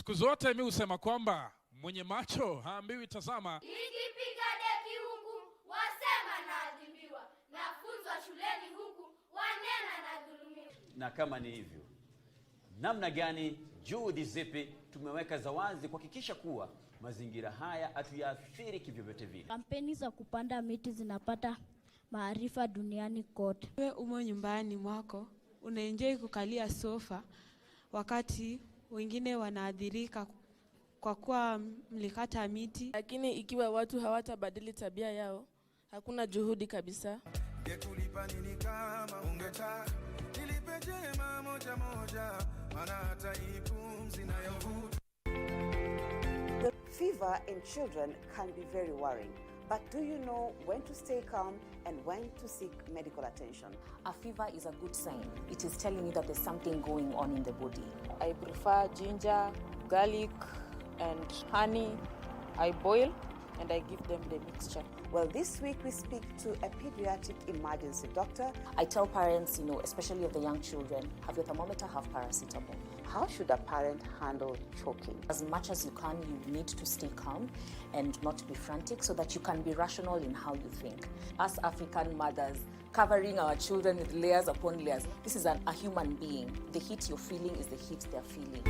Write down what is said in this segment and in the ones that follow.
Siku zote mimi husema kwamba mwenye macho haambiwi tazama. Nikipiga deki huku wasema naadhibiwa, nafunzwa shuleni huku wanena nadhulumiwa. Na kama ni hivyo, namna gani, juhudi zipi tumeweka za wazi kuhakikisha kuwa mazingira haya hatuyaathiri kivyovyote vile? Kampeni za kupanda miti zinapata maarifa duniani kote. Wewe umo nyumbani mwako unaenjoy kukalia sofa wakati wengine wanaadhirika kwa kuwa mlikata miti. Lakini ikiwa watu hawatabadili tabia yao, hakuna juhudi kabisa. Ngekulipa nini kama ungeta nilipe jema moja moja, maana hata ipumzi na yavuta. The fever in children can be very worrying. But do you know when to stay calm and when to seek medical attention? A fever is a good sign. It is telling you that there's something going on in the body. I prefer ginger, garlic, and honey. I boil and I give them the mixture. Well, this week we speak to a pediatric emergency doctor. I tell parents, especially of the young children, have your thermometer, have paracetamol. How should a parent handle choking? As much as you can, you need to stay calm and not be frantic so that you can be rational in how you think. Us African mothers, covering our children with layers upon layers, this is a human being. The heat you're feeling is the heat they're feeling.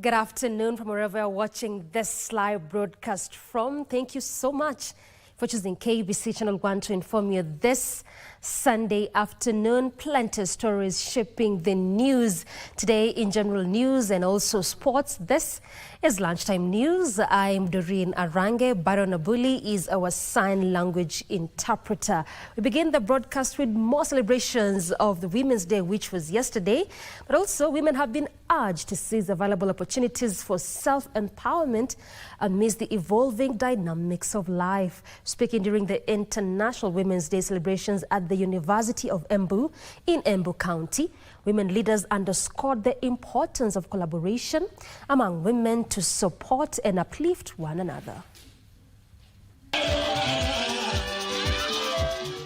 Good afternoon from wherever you're watching this live broadcast from. Thank you so much for choosing KBC Channel 1 to inform you this Sunday afternoon. Plenty of stories shaping the news today in general news and also sports. This is Lunchtime News. I'm Doreen Arange. Baron Abuli is our sign language interpreter. We begin the broadcast with more celebrations of the Women's Day, which was yesterday. But also, women have been urged to seize available opportunities for self-empowerment amidst the evolving dynamics of life. Speaking during the International Women's Day celebrations at the University of Embu in Embu County, women leaders underscored the importance of collaboration among women to support and uplift one another.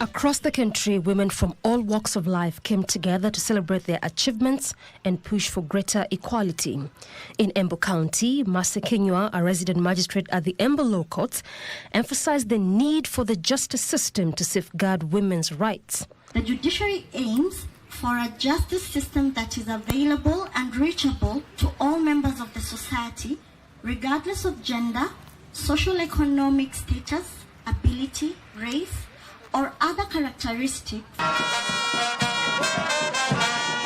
Across the country, women from all walks of life came together to celebrate their achievements and push for greater equality. In Embu County, Mercy Kinyua, a resident magistrate at the Embu Law Courts, emphasized the need for the justice system to safeguard women's rights. The judiciary aims for a justice system that is available and reachable to all members of the society, regardless of gender, social economic status, ability, race, or other characteristics.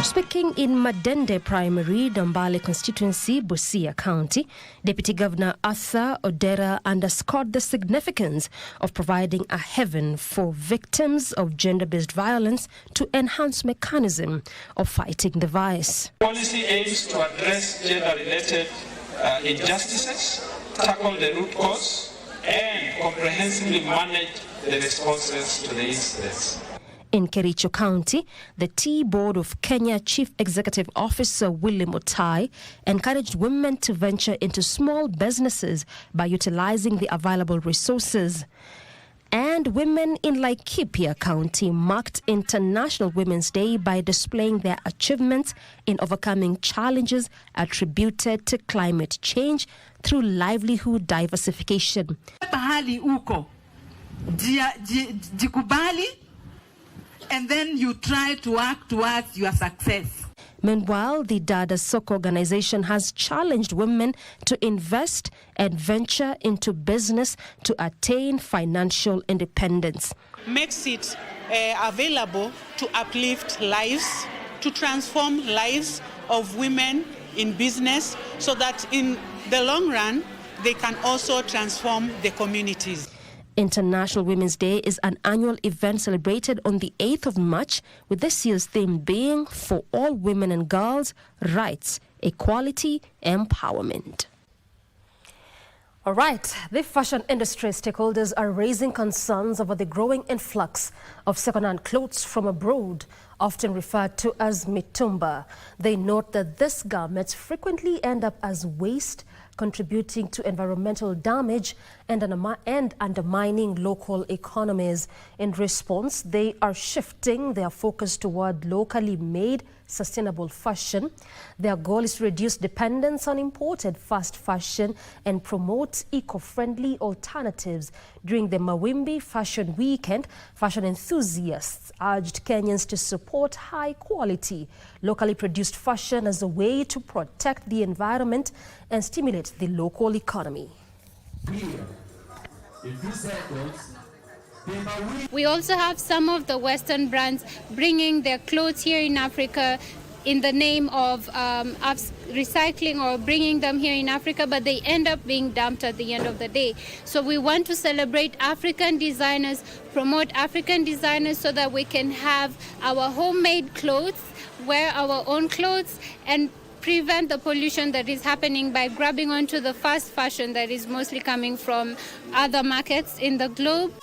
Speaking in Madende Primary, Dambale constituency, Busia County, Deputy Governor Arthur Odera underscored the significance of providing a haven for victims of gender-based violence to enhance mechanism of fighting the vice. Policy aims to address gender-related injustices, tackle the root cause, and comprehensively manage the responses to the incidents. In Kericho County, the Tea Board of Kenya Chief Executive Officer Willie Mutai encouraged women to venture into small businesses by utilizing the available resources. And women in Laikipia County marked International Women's Day by displaying their achievements in overcoming challenges attributed to climate change through livelihood diversification. Pahali uko, jikubali, and then you try to work towards your success. Meanwhile, the Dada Soko organization has challenged women to invest and venture into business to attain financial independence. Makes it available to uplift lives, to transform lives of women in business so that in the long run, they can also transform the communities. International Women's Day is an annual event celebrated on the 8th of March, with this year's theme being For All Women and Girls, Rights, Equality, Empowerment. All right, the fashion industry stakeholders are raising concerns over the growing influx of second-hand clothes from abroad, often referred to as mitumba. They note that these garments frequently end up as waste, contributing to environmental damage and undermining local economies. In response, they are shifting their focus toward locally made, sustainable fashion. Their goal is to reduce dependence on imported fast fashion and promote eco-friendly alternatives. During the Mawimbi Fashion Weekend, fashion enthusiasts urged Kenyans to support high-quality, locally produced fashion as a way to protect the environment and stimulate the local economy. We also have some of the Western brands bringing their clothes here in Africa in the name of recycling or bringing them here in Africa, but they end up being dumped at the end of the day. So we want to celebrate African designers, promote African designers so that we can have our homemade clothes, wear our own clothes, and prevent the pollution that is happening by grabbing onto the fast fashion that is mostly coming from other markets in the globe.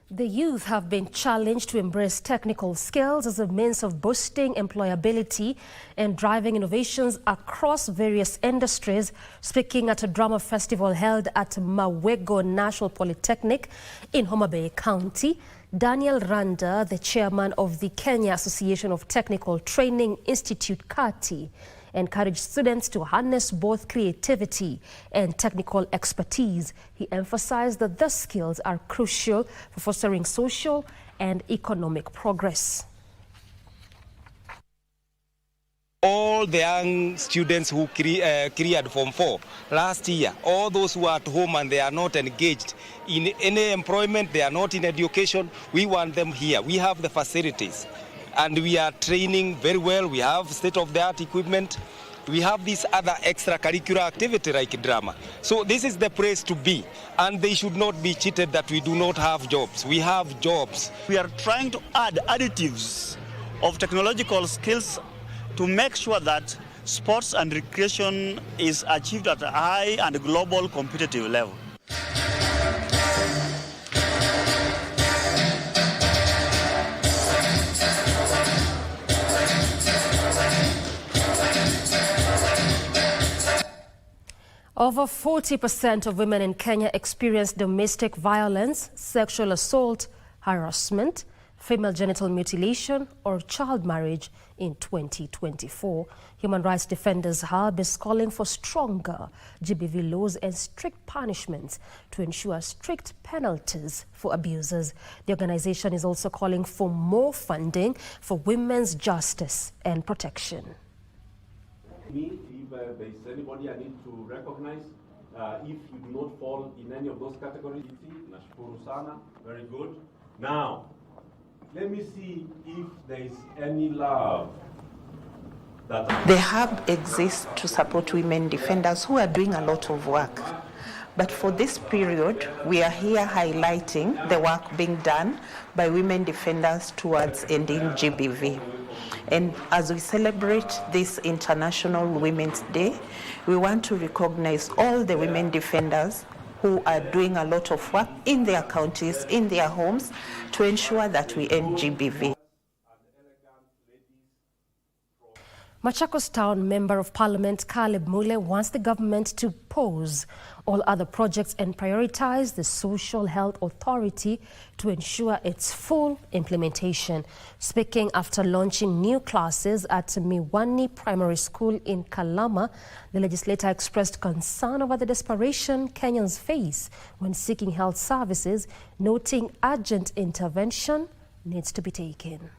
The youth have been challenged to embrace technical skills as a means of boosting employability and driving innovations across various industries. Speaking at a drama festival held at Mawego National Polytechnic in Homa Bay County, Daniel Randa, the chairman of the Kenya Association of Technical Training Institute, KATI, encouraged students to harness both creativity and technical expertise. He emphasized that these skills are crucial for fostering social and economic progress. All the young students who cleared Form 4 last year, all those who are at home and they are not engaged in any employment, they are not in education, we want them here. We have the facilities. And we are training very well. We have state-of-the-art equipment. We have this other extracurricular activity like drama. So this is the place to be. And they should not be cheated that we do not have jobs. We have jobs. We are trying to add additives of technological skills to make sure that sports and recreation is achieved at a high and global competitive level. Over 40% of women in Kenya experience domestic violence, sexual assault, harassment, female genital mutilation, or child marriage in 2024. Human Rights Defenders Hub is calling for stronger GBV laws and strict punishments to ensure strict penalties for abusers. The organization is also calling for more funding for women's justice and protection. If there is anybody I need to recognize, if you do not fall in any of those categories, nashukuru sana, very good. Now, let me see if there is any love. The hub exists to support women defenders who are doing a lot of work. But for this period, we are here highlighting the work being done by women defenders towards ending GBV. And as we celebrate this International Women's Day, we want to recognize all the women defenders who are doing a lot of work in their counties, in their homes, to ensure that we end GBV. Machakos Town Member of Parliament Caleb Mule wants the government to pause all other projects and prioritize the Social Health Authority to ensure its full implementation. Speaking after launching new classes at Miwani Primary School in Kalama, the legislator expressed concern over the desperation Kenyans face when seeking health services, noting urgent intervention needs to be taken.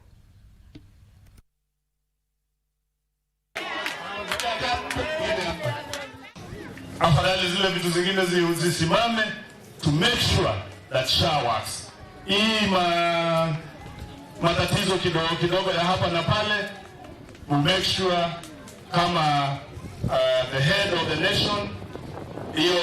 Afadhali zile vitu zingine zisimame to make sure that SHA works. Hii matatizo kidogo ya hapa na pale, we make sure kama the head of the nation hiyo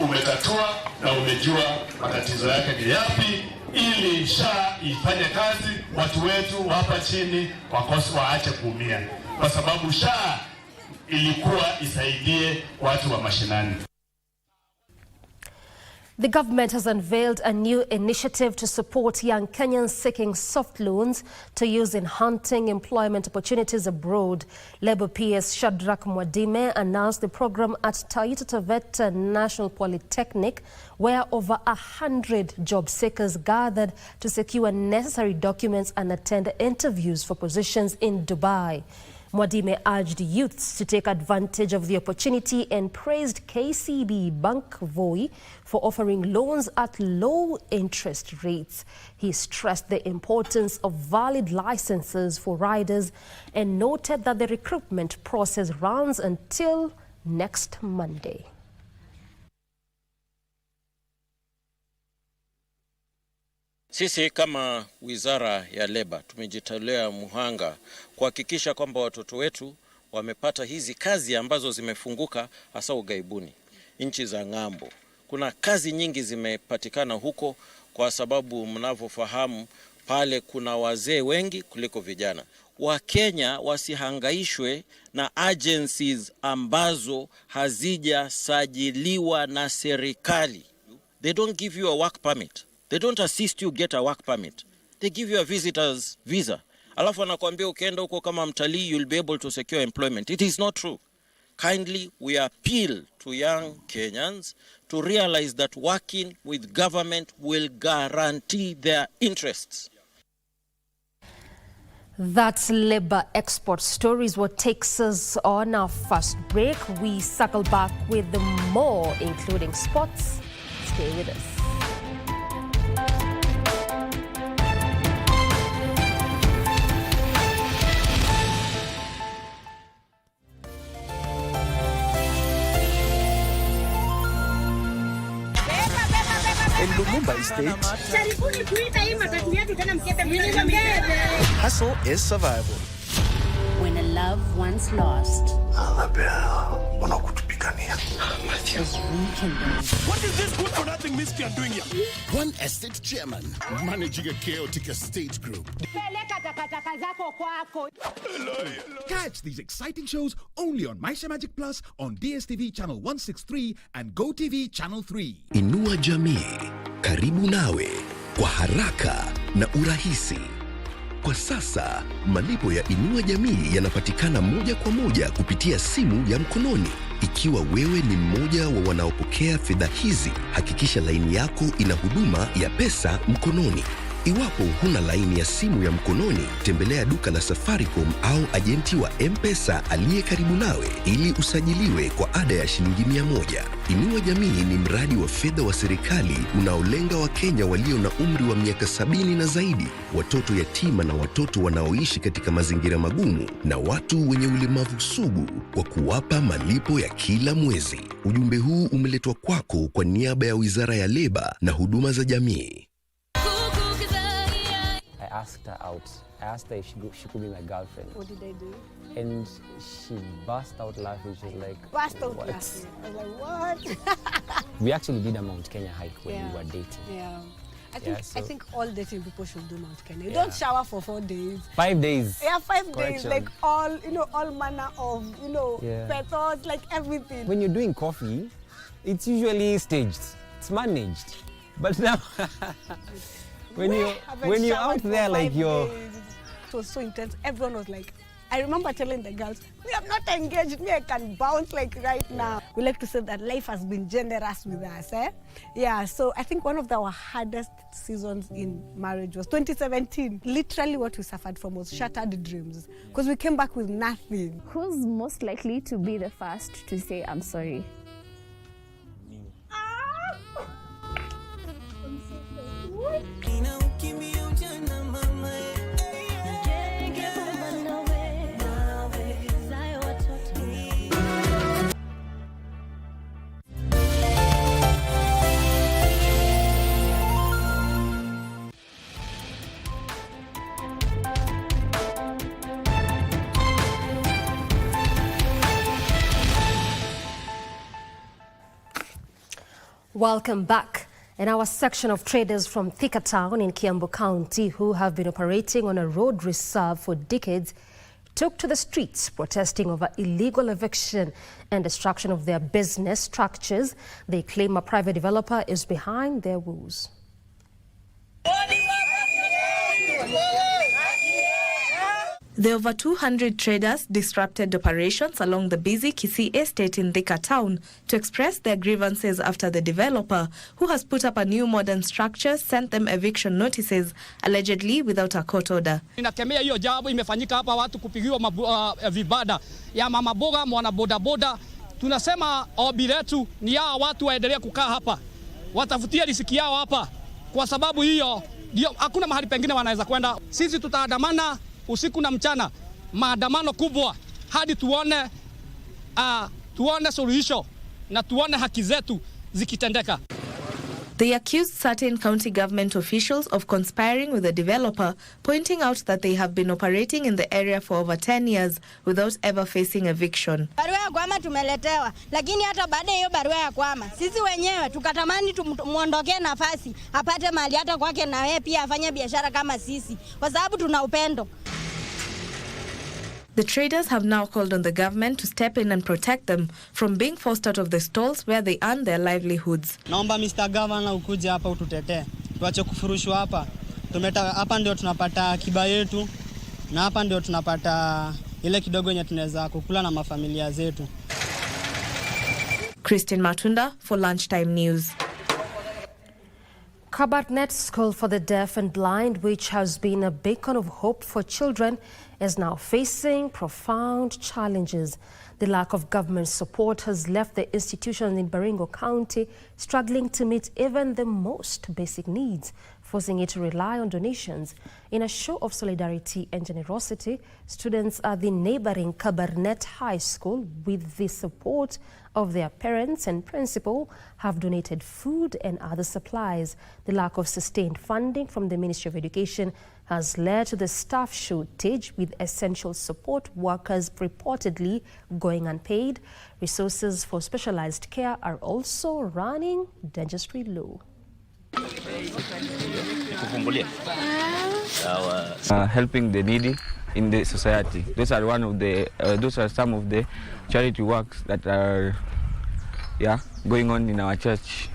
umetatua na umejua matatizo yake ni yapi, ili SHA ifanye kazi, watu wetu hapa chini waache kuumia, kwa sababu SHA ilikuwa isaidie watu wa mashinani. The government has unveiled a new initiative to support young Kenyans seeking soft loans to use in hunting employment opportunities abroad. Labour PS Shadrach Mwadime announced the program at Taita Taveta National Polytechnic, where over 100 job seekers gathered to secure necessary documents and attend interviews for positions in Dubai. Mwadime urged youths to take advantage of the opportunity and praised KCB Bank Voi for offering loans at low interest rates. He stressed the importance of valid licenses for riders and noted that the recruitment process runs until next Monday. Sisi kama Wizara ya Leba tumejitolea muhanga kuhakikisha kwamba watoto wetu wamepata hizi kazi ambazo zimefunguka hasa ugaibuni, nchi za ng'ambo. Kuna kazi nyingi zimepatikana huko kwa sababu mnavyofahamu pale kuna wazee wengi kuliko vijana. Wakenya wasihangaishwe na agencies ambazo hazijasajiliwa na serikali. They don't give you a work permit. They don't assist you get a work permit. They give you a visitor's visa. Alafu anakuambia ukienda huko kama mtalii you'll be able to secure employment. It is not true. Kindly, we appeal to young Kenyans to realize that working with government will guarantee their interests. That's Labour Export Stories, what takes us on our first break. We circle back with more, including sports. Stay with us. In Lumumba Estate, hustle is survival. When a loved one's lost, what is this good for nothing miscreant doing here? One estate chairman managing a chaotic estate group. Catch these exciting shows only on Maisha Magic Plus on DSTV channel 163 and GoTV channel 3. Inua jamii karibu nawe kwa haraka na urahisi. Kwa sasa, malipo ya Inua Jamii yanapatikana moja kwa moja kupitia simu ya mkononi. Ikiwa wewe ni mmoja wa wanaopokea fedha hizi, hakikisha laini yako ina huduma ya pesa mkononi. Iwapo huna laini ya simu ya mkononi, tembelea duka la Safaricom au ajenti wa M-Pesa aliye karibu nawe ili usajiliwe kwa ada ya shilingi 100. Inua Jamii ni mradi wa fedha wa serikali unaolenga Wakenya walio na umri wa miaka 70 na zaidi, watoto yatima na watoto wanaoishi katika mazingira magumu na watu wenye ulemavu sugu, kwa kuwapa malipo ya kila mwezi. Ujumbe huu umeletwa kwako kwa niaba ya Wizara ya Leba na Huduma za Jamii. I asked her out. I asked her if she could be my girlfriend. What did I do? And she burst out laughing. She was like, Burst out what? laughing. I was like, what? We actually did a Mount Kenya hike when we were dating. Yeah. I think all dating people should do Mount Kenya. You Yeah. don't shower for 4 days. 5 days. Yeah, 5 days. Correction. Like all manner of, Yeah. petals, like everything. When you're doing coffee, it's usually staged. It's managed. But now, when you're out there, like you're... It was so intense. Everyone was like, I remember telling the girls, we are not engaged, me I can bounce like right now. We like to say that life has been generous with us, eh? Yeah, so I think one of our hardest seasons in marriage was 2017. Literally what we suffered from was shattered dreams, because we came back with nothing. Who's most likely to be the first to say, I'm sorry? Welcome back. In our section of traders from Thika Town in Kiambu County who have been operating on a road reserve for decades took to the streets protesting over illegal eviction and destruction of their business structures. They claim a private developer is behind their woes. The over 200 traders disrupted operations along the busy Kisii estate in Thika Town to express their grievances after the developer, who has put up a new modern structure, sent them eviction notices, allegedly without a court order. Ninakemea hiyo jambo imefanyika hapa, watu kupigiwa vibada ya mama boga, mwana boda boda. Tunasema ombi letu ni hao watu waendelee kukaa hapa, watafutia riziki yao hapa, kwa sababu hiyo ndio hakuna mahali pengine wanaweza kwenda. Sisi tutaandamana usiku na mchana, maandamano kubwa hadi tuone suluhisho na tuone haki zetu zikitendeka. They accused certain county government officials of conspiring with the developer, pointing out that they have been operating in the area for over 10 years without ever facing eviction. Barua ya kwama tumeletewa, lakini hata baada ya hiyo barua ya kwama, sisi wenyewe tukatamani tumuondokee nafasi, apate mali hata kwake na yeye pia afanye biashara kama sisi, kwa sababu tuna upendo. The traders have now called on the government to step in and protect them from being forced out of the stalls where they earn their livelihoods. Naomba Mr. Governor ukuje hapa ututetee. Tuache kufurushwa hapa. Hapa ndio tunapata kiba yetu na hapa ndio tunapata ile kidogo yenye tunaweza kukula na mafamilia zetu. Christine Matunda for Lunchtime News. Kabarnet School for the Deaf and Blind, which has been a beacon of hope for children, is now facing profound challenges. The lack of government support has left the institution in Baringo County struggling to meet even the most basic needs, forcing it to rely on donations. In a show of solidarity and generosity, students at the neighboring Kabarnet High School, with the support of their parents and principal, have donated food and other supplies. The lack of sustained funding from the Ministry of Education has led to the staff shortage, with essential support workers reportedly going unpaid. Resources for specialized care are also running dangerously low. Helping the needy in the society. Those are some of the charity works that are going on in our church.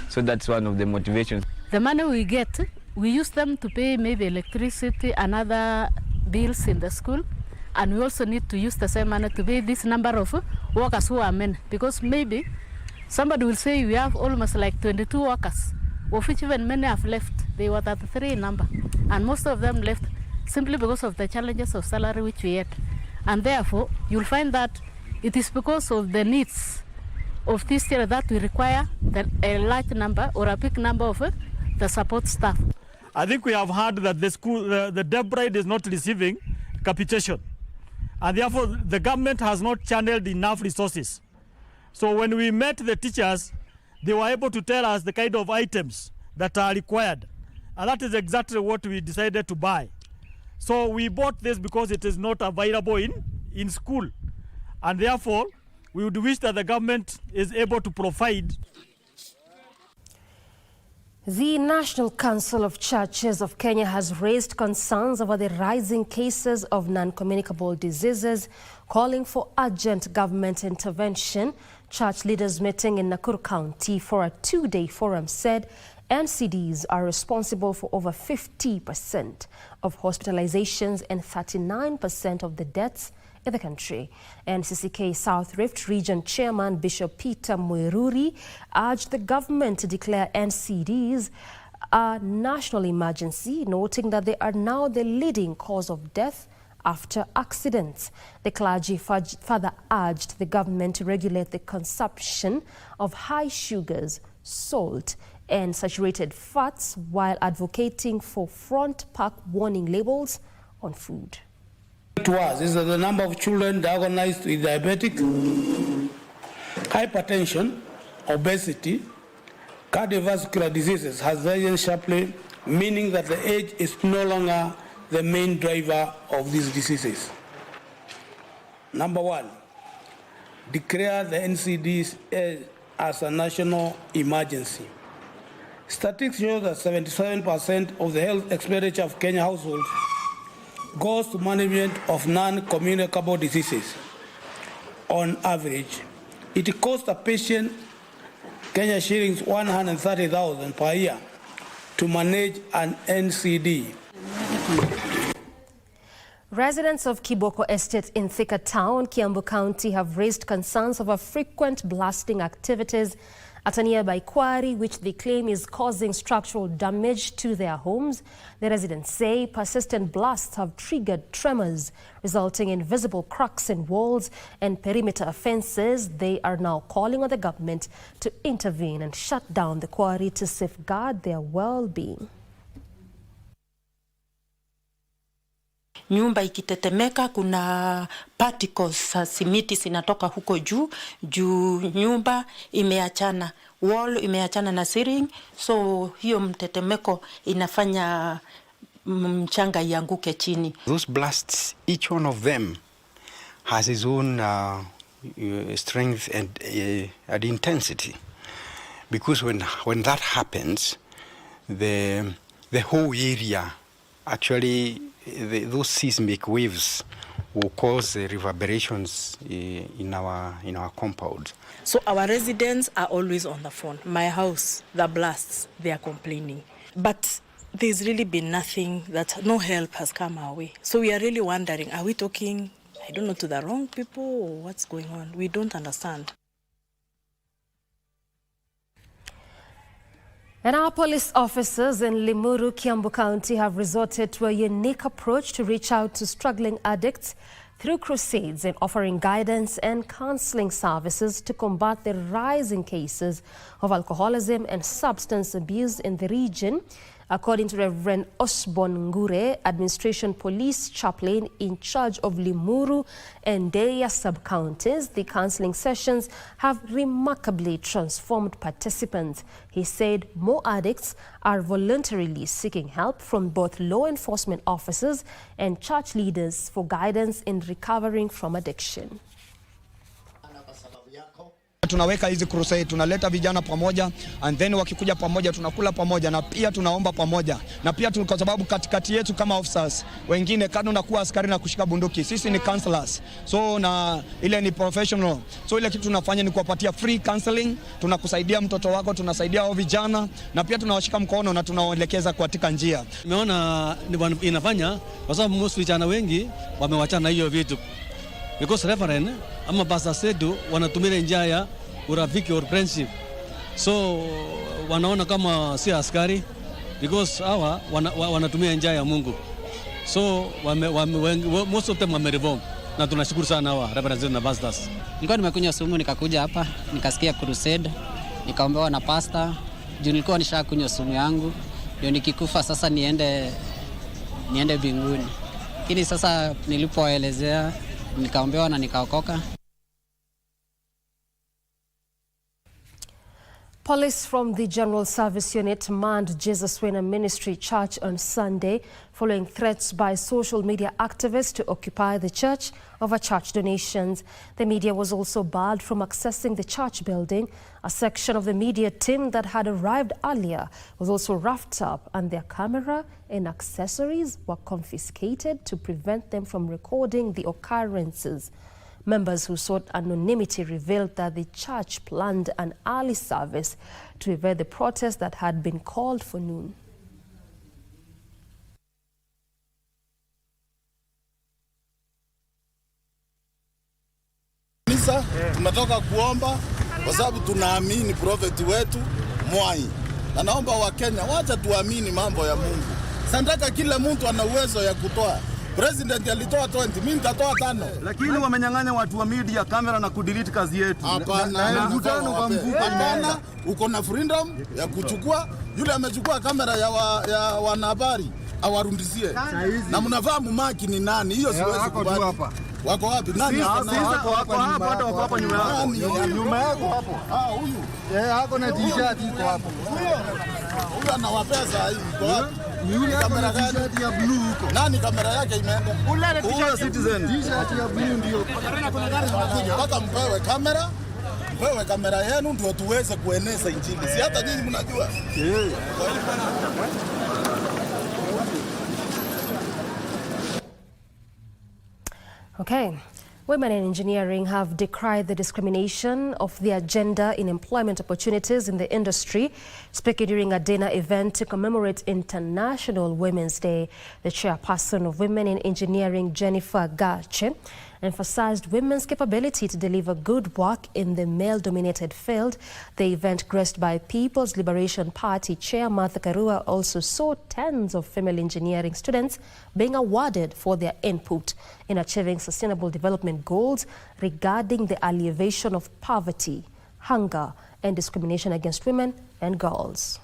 So that's one of the motivations. The money we get, we use them to pay maybe electricity and other bills in the school. And we also need to use the same money to pay this number of workers who are men. Because maybe somebody will say we have almost like 22 workers, of which even many have left. They were 33 in number. And most of them left simply because of the challenges of salary which we had. And therefore, you'll find that it is because of the needs of this year that we require a large number or a big number of the support staff. I think we have heard that the school, the deaf bride is not receiving capitation. And therefore, the government has not channeled enough resources. So when we met the teachers, they were able to tell us the kind of items that are required. And that is exactly what we decided to buy. So we bought this because it is not available in school. And therefore, we would wish that the government is able to provide. The National Council of Churches of Kenya has raised concerns over the rising cases of non-communicable diseases, calling for urgent government intervention. Church leaders meeting in Nakuru County for a two-day forum said NCDs are responsible for over 50% of hospitalizations and 39% of the deaths in the country. NCCK South Rift Region Chairman Bishop Peter Mweruri urged the government to declare NCDs a national emergency, noting that they are now the leading cause of death after accidents. The clergy further urged the government to regulate the consumption of high sugars, salt, and saturated fats, while advocating for front pack warning labels on food. To us is the number of children diagnosed with diabetic, hypertension, obesity, cardiovascular diseases has risen sharply, meaning that the age is no longer the main driver of these diseases. Number one, declare the NCDs as a national emergency. Statistics show that 77% of the health expenditure of Kenya households goes to management of non-communicable diseases. On average, it costs a patient Kenya shillings 130,000 per year to manage an NCD. Residents of Kiboko Estate in Thika Town, Kiambu County, have raised concerns over frequent blasting activities at a nearby quarry, which they claim is causing structural damage to their homes. The residents say persistent blasts have triggered tremors, resulting in visible cracks in walls and perimeter fences. They are now calling on the government to intervene and shut down the quarry to safeguard their well-being. Nyumba ikitetemeka, kuna particles za simiti zinatoka huko juu nyumba imeachana, wall imeachana na ceiling, so hiyo mtetemeko inafanya mchanga ianguke chini. Those blasts, each one of them has its own strength and intensity, because when that happens, the whole area actually, those seismic waves will cause reverberations in our compound. So our residents are always on the phone. My house, the blasts, they are complaining. But there's really been nothing, that no help has come our way. So we are really wondering, are we talking, I don't know, to the wrong people, or what's going on? We don't understand. And our police officers in Limuru, Kiambu County, have resorted to a unique approach to reach out to struggling addicts through crusades and offering guidance and counseling services to combat the rising cases of alcoholism and substance abuse in the region. According to Reverend Osborne Ngure, Administration Police Chaplain in charge of Limuru and Deya sub-counties, the counseling sessions have remarkably transformed participants. He said more addicts are voluntarily seeking help from both law enforcement officers and church leaders for guidance in recovering from addiction. Tunaweka hizi crusade, tunaleta vijana pamoja, and then wakikuja pamoja tunakula pamoja, na pia tunaomba pamoja, na pia kwa sababu katikati yetu kama officers wengine kando na kuwa askari na kushika bunduki, sisi ni counselors, so na ile ni professional, so ile kitu tunafanya ni kuwapatia free counseling. Tunakusaidia mtoto wako, tunasaidia hao vijana, na pia tunawashika mkono na tunawaelekeza katika njia. Nimeona inafanya kwa sababu most vijana wengi wamewachana hiyo vitu, because reverend ama basa sedu wanatumia njia ya urafiki or friendship, so wanaona kama si askari, because hawa wanatumia njia ya Mungu, so most of them wamereform, na tunashukuru sana hawa reverend na pastors. Nilikuwa nimekunywa sumu nikakuja hapa nikasikia crusade, nikaombewa na pastor, juu nilikuwa nishakunywa sumu yangu, ndio nikikufa sasa niende mbinguni. Lakini sasa nilipoelezea nikaombewa na nikaokoka. Police from the General Service Unit manned Jesus Winner Ministry Church on Sunday following threats by social media activists to occupy the church over church donations. The media was also barred from accessing the church building. A section of the media team that had arrived earlier was also roughed up, and their camera and accessories were confiscated to prevent them from recording the occurrences. Members who sought anonymity revealed that the church planned an early service to evade the protest that had been called for noon. Kanisa tumetoka kuomba kwa sababu tunaamini prophet wetu Mwai. Na naomba Wakenya wacha tuamini mambo ya Mungu. Sandaka kila mtu ana uwezo ya kutoa. President alitoa 20, mimi nitatoa 5. Lakini wamenyang'anya watu wa media kamera na kudelete kazi yetu. Hapana, mkutano kwa mfuko. Hapana, uko na freedom ya kuchukua. Yule amechukua kamera ya wanahabari awarundizie. Na mnafahamu maki ni nani? Hiyo siwezi kubali. Wako wapi? Nani? Wako hapa, hata wako hapa nyuma yako. Nyuma yako hapo. Huyu. Hako na t-shirt iko hapo. Huyu anawapea saa hii iko wapi? Yule kamera t-shirt ya blue huko. Nani kamera yake imeenda? Ule Citizen. T-shirt ya blue ndio. Mpaka mpewe kamera Wewe kamera yenu ndio tuweze kueneza injili. Si hata nyinyi mnajua. Okay. Women in engineering have decried the discrimination of their gender in employment opportunities in the industry. Speaking during a dinner event to commemorate International Women's Day, the chairperson of Women in Engineering, Jennifer Gache, emphasized women's capability to deliver good work in the male-dominated field. The event, graced by People's Liberation Party Chair Martha Karua, also saw tens of female engineering students being awarded for their input in achieving sustainable development goals regarding the alleviation of poverty, hunger, and discrimination against women and girls.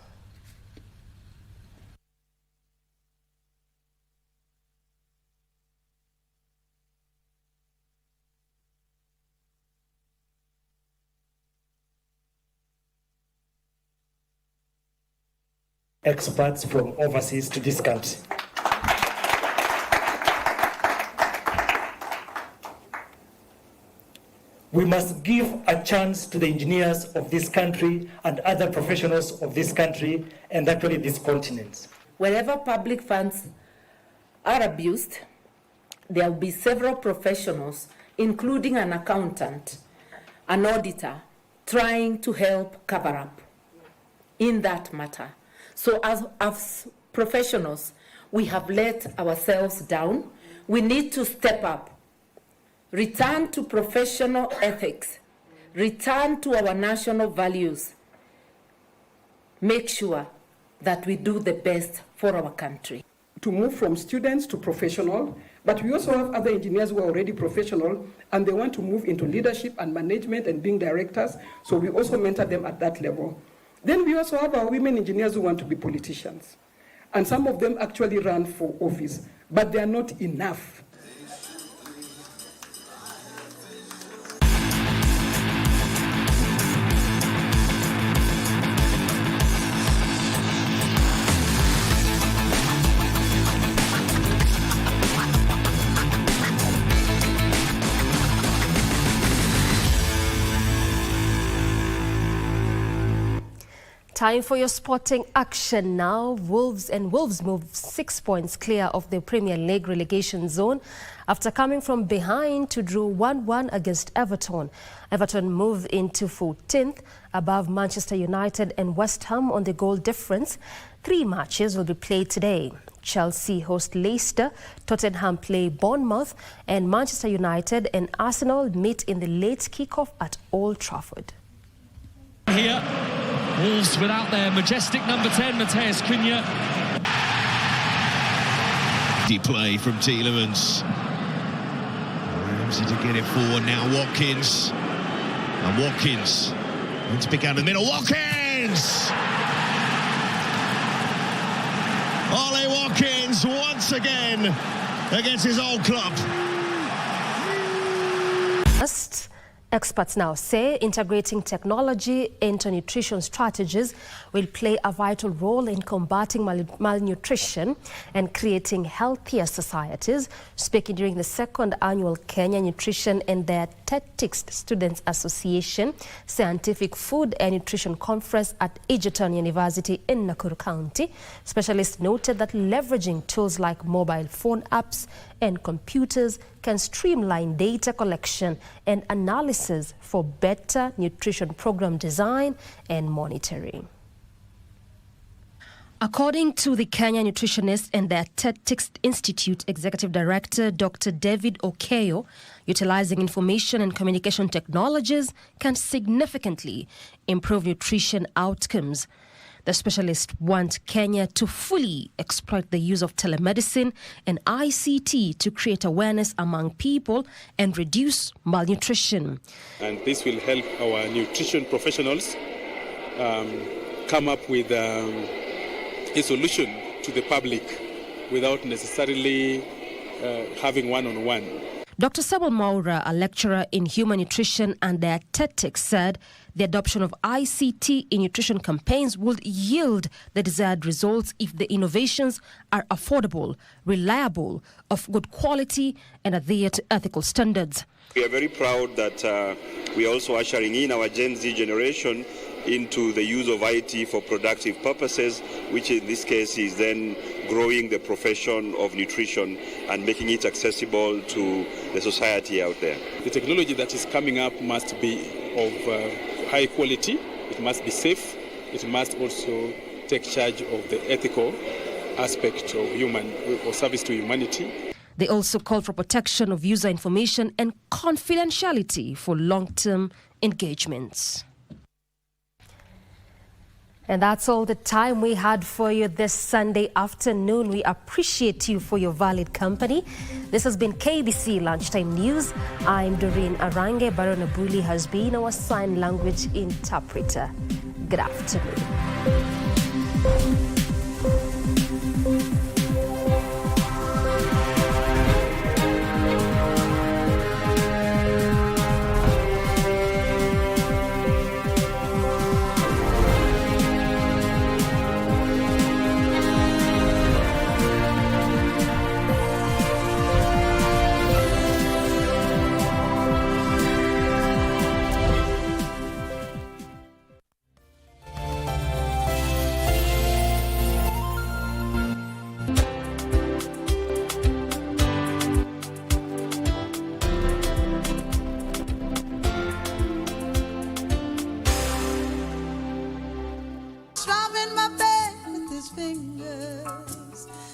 Experts from overseas to this country. We must give a chance to the engineers of this country and other professionals of this country and actually this continent. Wherever public funds are abused, there will be several professionals, including an accountant, an auditor, trying to help cover up in that matter. So as professionals, we have let ourselves down. We need to step up, return to professional ethics, return to our national values, make sure that we do the best for our country. To move from students to professional, but we also have other engineers who are already professional and they want to move into leadership and management and being directors, so we also mentor them at that level. Then we also have our women engineers who want to be politicians. And some of them actually run for office, but they are not enough. Time for your sporting action now. Wolves move 6 points clear of the Premier League relegation zone after coming from behind to draw 1-1 against Everton. Everton move into 14th above Manchester United and West Ham on the goal difference. 3 matches will be played today. Chelsea host Leicester, Tottenham play Bournemouth, and Manchester United and Arsenal meet in the late kickoff at Old Trafford. Here, Wolves without their majestic number 10, Mateus Cunha. Deep play from Tielemans. Ramsey to get it forward now, Watkins. And Watkins wants to pick out in the middle. Watkins! Ollie Watkins once again against his old club. Experts now say integrating technology into nutrition strategies will play a vital role in combating malnutrition and creating healthier societies. Speaking during the 2nd annual Kenya Nutrition and Dietetics Students Association Scientific Food and Nutrition Conference at Egerton University in Nakuru County, specialists noted that leveraging tools like mobile phone apps and computers can streamline data collection and analysis for better nutrition program design and monitoring. According to the Kenya Nutritionist and Dietetics Institute Executive Director Dr. David Okeyo, utilizing information and communication technologies can significantly improve nutrition outcomes. The specialists want Kenya to fully exploit the use of telemedicine and ICT to create awareness among people and reduce malnutrition. And this will help our nutrition professionals come up with a solution to the public without necessarily having one-on-one. Dr. Samuel Maura, a lecturer in human nutrition and dietetics, said the adoption of ICT in nutrition campaigns would yield the desired results if the innovations are affordable, reliable, of good quality, and adhere to ethical standards. We are very proud that we are also ushering in our Gen Z generation into the use of IT for productive purposes, which in this case is then growing the profession of nutrition and making it accessible to the society out there. The technology that is coming up must be of high quality, it must be safe, it must also take charge of the ethical aspect of human or service to humanity. They also call for protection of user information and confidentiality for long-term engagements. And that's all the time we had for you this Sunday afternoon. We appreciate you for your valid company. This has been KBC Lunchtime News. I'm Doreen Arange. Baron Abuli has been our sign language interpreter. Good afternoon.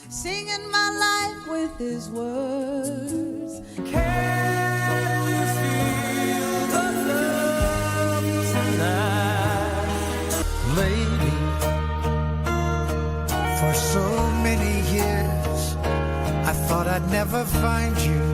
Singing my life with his words. Can you feel the love tonight? Lady, for so many years I thought I'd never find you.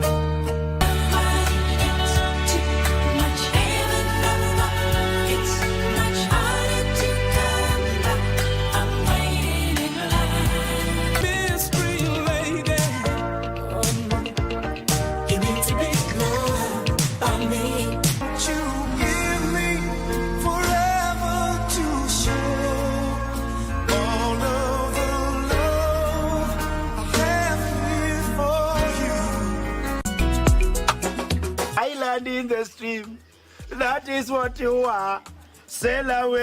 In the stream, that is what you are. Sail away.